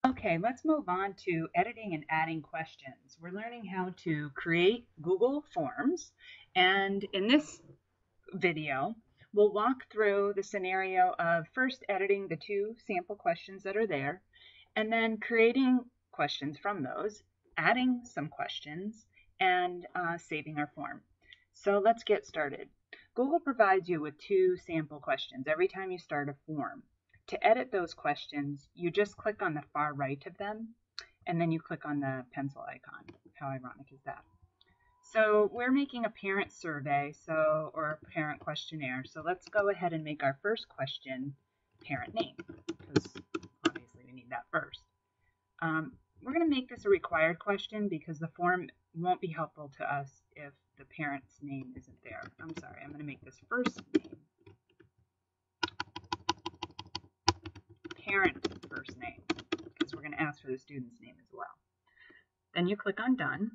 Okay, let's move on to editing and adding questions. We're learning how to create Google Forms, and in this video, we'll walk through the scenario of first editing the two sample questions that are there, and then creating questions from those, adding some questions, and saving our form. So let's get started. Google provides you with two sample questions every time you start a form. To edit those questions, you just click on the far right of them, and then you click on the pencil icon. How ironic is that? So we're making a parent survey, or a parent questionnaire. So let's go ahead and make our first question parent name, because obviously we need that first. We're going to make this a required question because the form won't be helpful to us if the parent's name isn't there. I'm sorry, I'm going to make this first name parent first name because we're going to ask for the student's name as well. Then you click on done.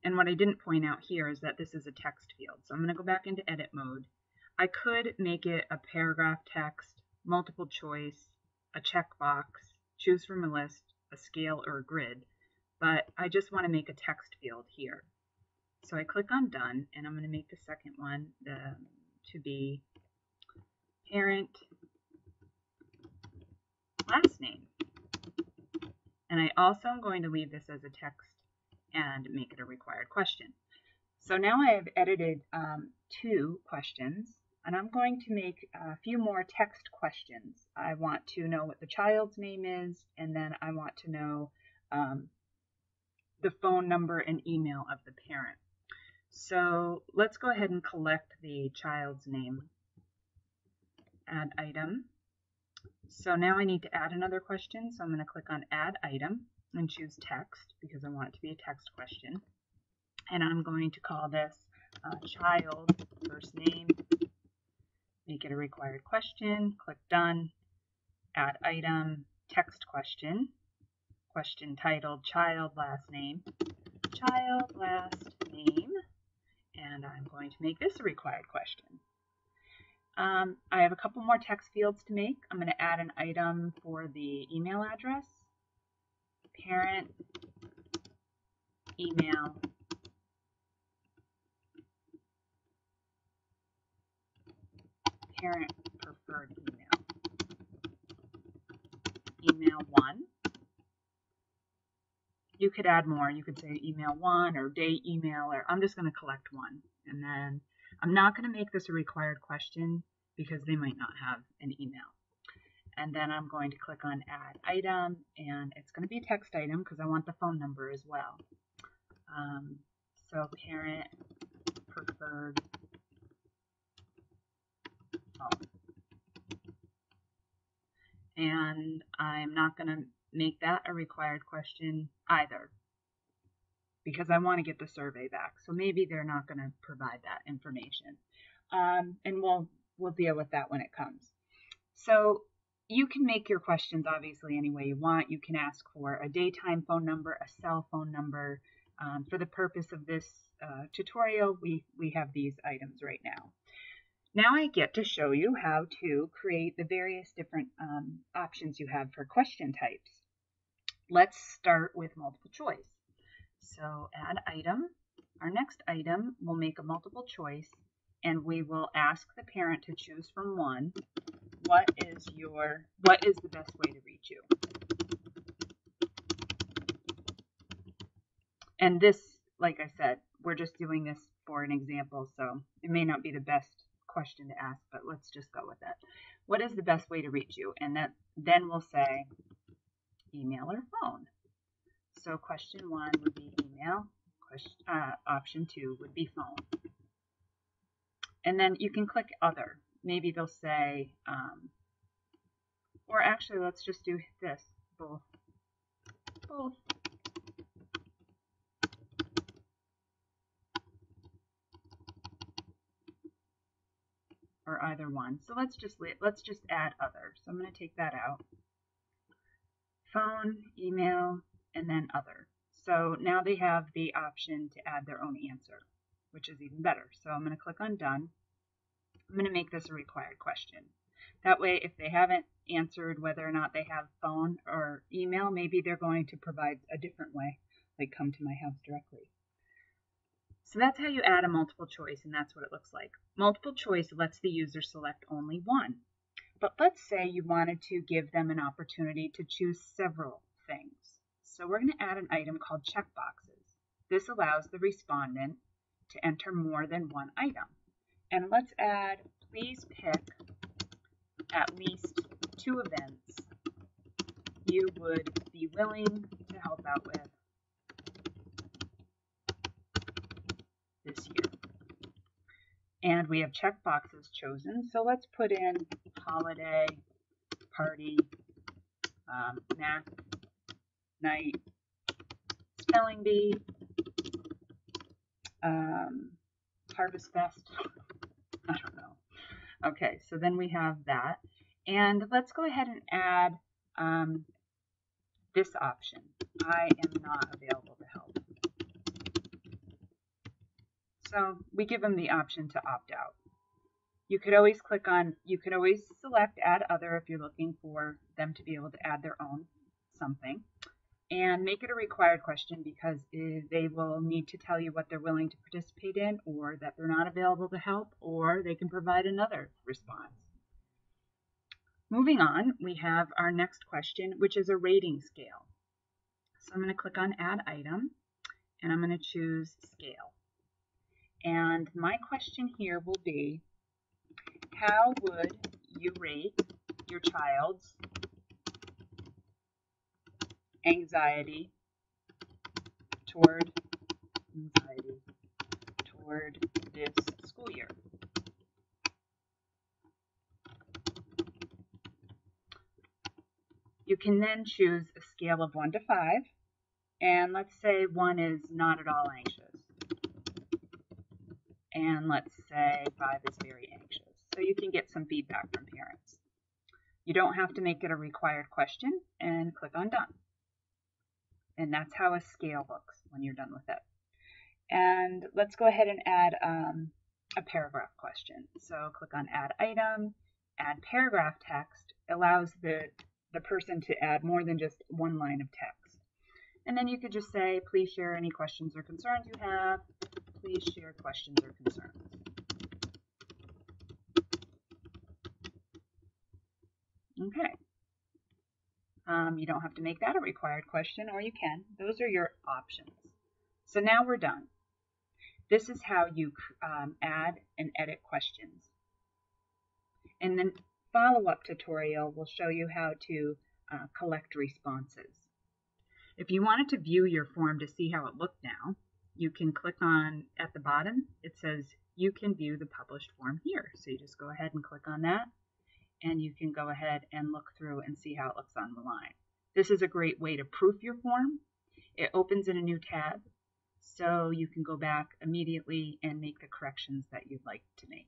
And what I didn't point out here is that this is a text field. So I'm going to go back into edit mode. I could make it a paragraph text, multiple choice, a checkbox, choose from a list, a scale, or a grid, but I just want to make a text field here. So I click on done, and I'm going to make the second one to be parent last name. And I also am going to leave this as a text and make it a required question. So now I have edited two questions, and I'm going to make a few more text questions. I want to know what the child's name is, and then I want to know the phone number and email of the parent. So let's go ahead and collect the child's name. Add item. So now I need to add another question, so I'm going to click on add item and choose text because I want it to be a text question. And I'm going to call this child first name, make it a required question, click done, add item, text question, question titled child last name, and I'm going to make this a required question. I have a couple more text fields to make. I'm going to add an item for the email address, parent email, parent preferred email 1. You could add more. You could say email 1 or day email, or I'm just going to collect one. And then I'm not going to make this a required question because they might not have an email. And then I'm going to click on add item, and it's going to be a text item because I want the phone number as well. So parent preferred phone. And I'm not going to make that a required question either because I want to get the survey back. So maybe they're not going to provide that information. And we'll deal with that when it comes. So you can make your questions obviously any way you want. You can ask for a daytime phone number, a cell phone number. For the purpose of this tutorial, we have these items right now. Now I get to show you how to create the various different options you have for question types. Let's start with multiple choice. So add item. Our next item will make a multiple choice, and we will ask the parent to choose from one. What is the best way to reach you? And this, like I said, we're just doing this for an example, so it may not be the best question to ask, but let's just go with it. What is the best way to reach you? And then we'll say email or phone. So question 1 would be email. Option 2 would be phone. And then you can click other. Maybe they'll say, or actually let's just do this, both. Or either one. So let's just add other. So I'm going to take that out. Phone, email, and then other. So now they have the option to add their own answer, which is even better. So I'm going to click on done. I'm going to make this a required question. That way, if they haven't answered whether or not they have phone or email, maybe they're going to provide a different way, like come to my house directly. So that's how you add a multiple choice, and that's what it looks like. Multiple choice lets the user select only one. But let's say you wanted to give them an opportunity to choose several things. So we're going to add an item called checkboxes. This allows the respondent to enter more than one item. And let's add, please pick at least 2 events you would be willing to help out with this year. And we have checkboxes chosen, so let's put in holiday, party, nap, night, spelling bee, harvest fest, I don't know. Okay, so then we have that. And let's go ahead and add this option. I am not available to help. So we give them the option to opt out. You could always select add other if you're looking for them to be able to add their own something. And make it a required question because they will need to tell you what they're willing to participate in, or that they're not available to help, or they can provide another response. Moving on, we have our next question, which is a rating scale. So I'm going to click on Add Item, and I'm going to choose Scale. And my question here will be, how would you rate your child's anxiety toward this school year? You can then choose a scale of 1 to 5, and let's say 1 is not at all anxious, and let's say 5 is very anxious. So you can get some feedback from parents. You don't have to make it a required question, and click on Done. And that's how a scale looks when you're done with it. And let's go ahead and add a paragraph question. So click on Add Item, Add Paragraph Text. Allows the person to add more than just one line of text. And then you could just say, please share any questions or concerns you have. Please share questions or concerns. Okay. You don't have to make that a required question, or you can. Those are your options. So now we're done. This is how you add and edit questions. And then follow-up tutorial will show you how to collect responses. If you wanted to view your form to see how it looked now, you can click on, at the bottom, it says you can view the published form here. So you just go ahead and click on that, and you can go ahead and look through and see how it looks on the line. This is a great way to proof your form. It opens in a new tab, so you can go back immediately and make the corrections that you'd like to make.